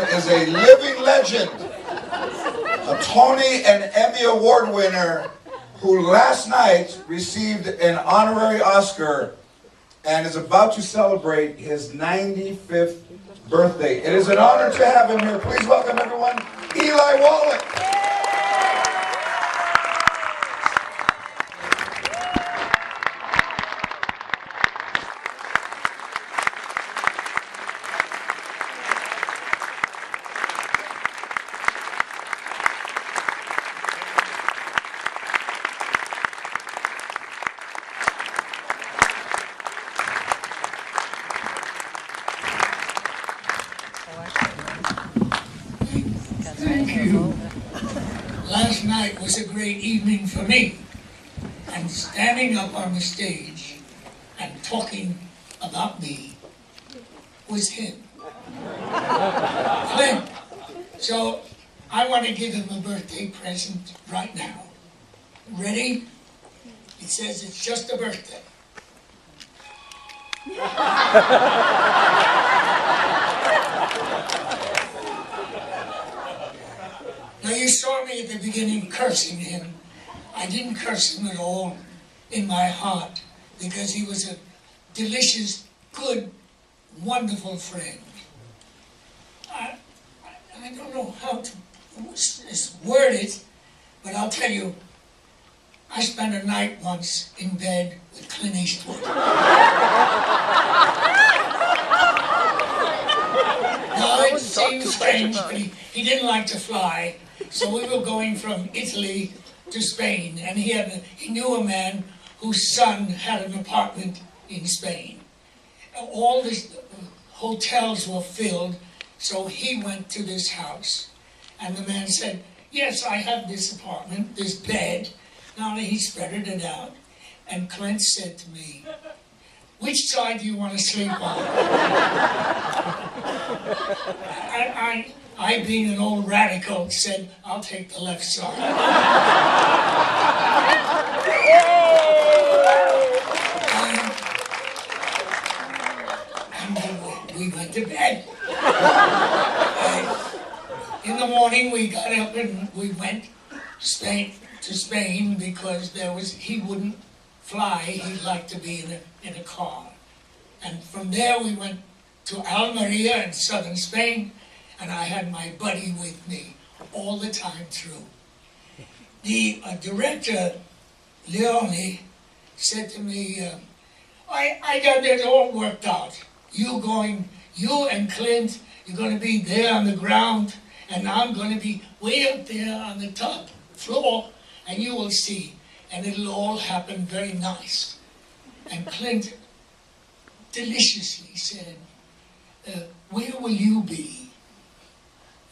is a living legend, a Tony and Emmy Award winner who last night received an honorary Oscar and is about to celebrate his 95th birthday. It is an honor to have him here. Please welcome everyone, Eli Wallach. Thank you. Last night was a great evening for me. And standing up on the stage and talking about me was him. Clint. So I want to give him a birthday present right now. Ready? He says it's just a birthday. Now you saw me at the beginning cursing him. I didn't curse him at all in my heart because he was a delicious, good, wonderful friend. I don't know how to word it, but I'll tell you, I spent a night once in bed with Clint Eastwood. Now it seems strange, but he didn't like to fly. So we were going from Italy to Spain, and he knew a man whose son had an apartment in Spain. All the hotels were filled, so he went to this house. And the man said, yes, I have this apartment, this bed. Now he spread it out. And Clint said to me, which side do you want to sleep on? I, being an old radical, said, I'll take the left side. And we went to bed. In the morning, we got up and we went to Spain because he wouldn't fly. He'd like to be in a car. And from there, we went to Almeria in southern Spain. And I had my buddy with me all the time through. The director, Leone, said to me, I got it all worked out. You and Clint, you're going to be there on the ground, and I'm going to be way up there on the top floor, and you will see. And it'll all happen very nice. And Clint deliciously said, where will you be?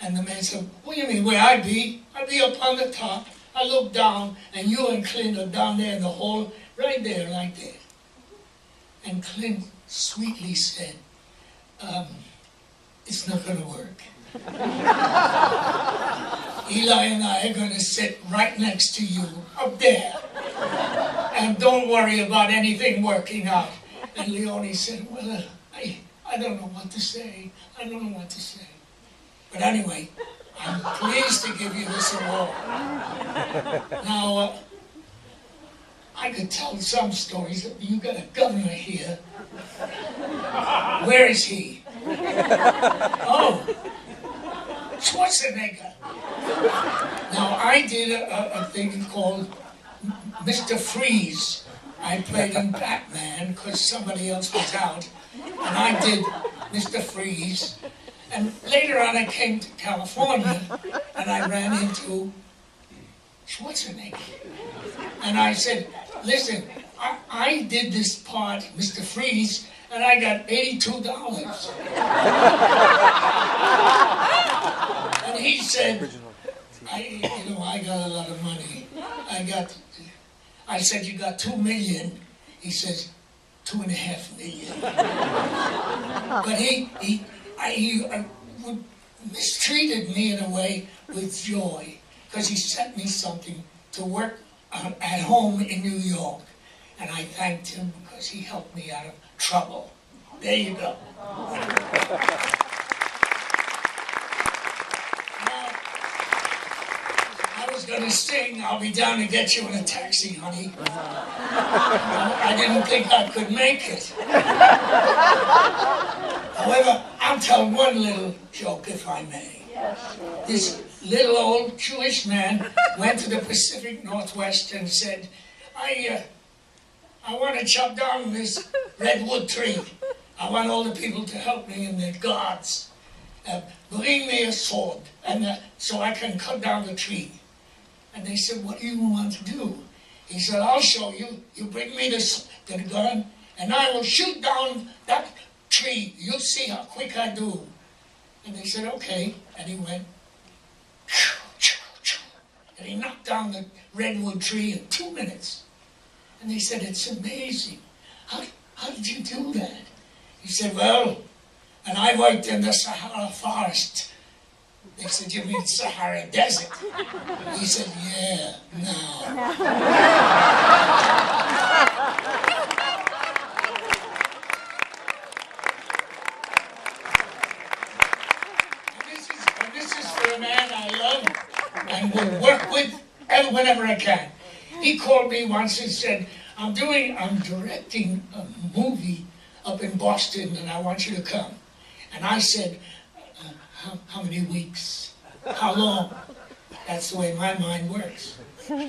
And the man said, what do you mean, where I'd be? I'd be up on the top. I look down, and you and Clint are down there in the hole, right there, like there. And Clint sweetly said, it's not going to work. Eli and I are going to sit right next to you, up there. And don't worry about anything working out. And Leone said, well, I don't know what to say. I don't know what to say. But anyway, I'm pleased to give you this award. Now, I could tell some stories. You got a governor here. Where is he? Oh, Schwarzenegger. Now, I did a thing called Mr. Freeze. I played in Batman because somebody else was out. And I did Mr. Freeze. And later on, I came to California, and I ran into Schwarzenegger. And I said, listen, I did this part, Mr. Freeze, and I got $82. And he said, I got a lot of money. I said, you got $2 million. He says, $2.5 million. But he mistreated me in a way with joy, because he sent me something to work at home in New York. And I thanked him because he helped me out of trouble. There you go. was going to sing, "I'll be down to get you in a taxi, honey." I didn't think I could make it. However, I'll tell one little joke, if I may. This little old Jewish man went to the Pacific Northwest and said, I want to chop down this redwood tree. I want all the people to help me and the gods. Bring me a sword so I can cut down the tree. And they said, "What do you want to do?" He said, "I'll show you. You bring me the gun, and I will shoot down that tree. You'll see how quick I do." And they said, "Okay." And he went, and he knocked down the redwood tree in 2 minutes. And they said, "It's amazing. How did you do that?" He said, "Well, and I worked in the Sahara forest." They said, "You mean Sahara Desert?" He said, "Yeah, no." And this is for a man I love and will work with whenever I can. He called me once and said, I'm directing a movie up in Boston and I want you to come." And I said, how many weeks? How long? That's the way my mind works.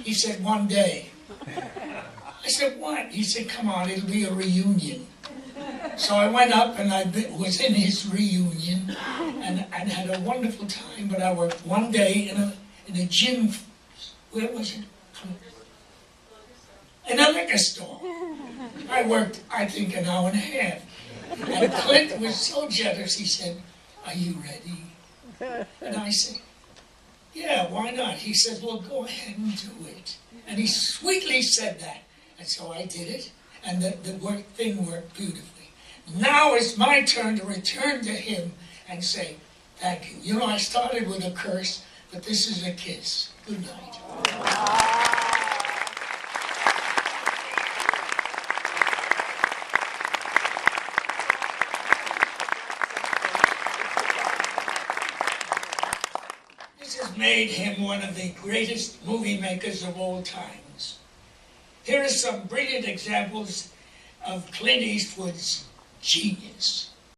He said, 1 day. I said, "What?" He said, "Come on, it'll be a reunion." So I went up and I was in his reunion and had a wonderful time, but I worked 1 day in a gym. Where was it? In a liquor store. I worked, I think, an hour and a half. And Clint was so jealous, he said, "Are you ready?" And I said, "Yeah, why not?" He said, "Well, go ahead and do it." And he sweetly said that. And so I did it, and the thing worked beautifully. Now it's my turn to return to him and say, "Thank you." You know, I started with a curse, but this is a kiss. Good night. Made him one of the greatest movie makers of all times. Here are some brilliant examples of Clint Eastwood's genius.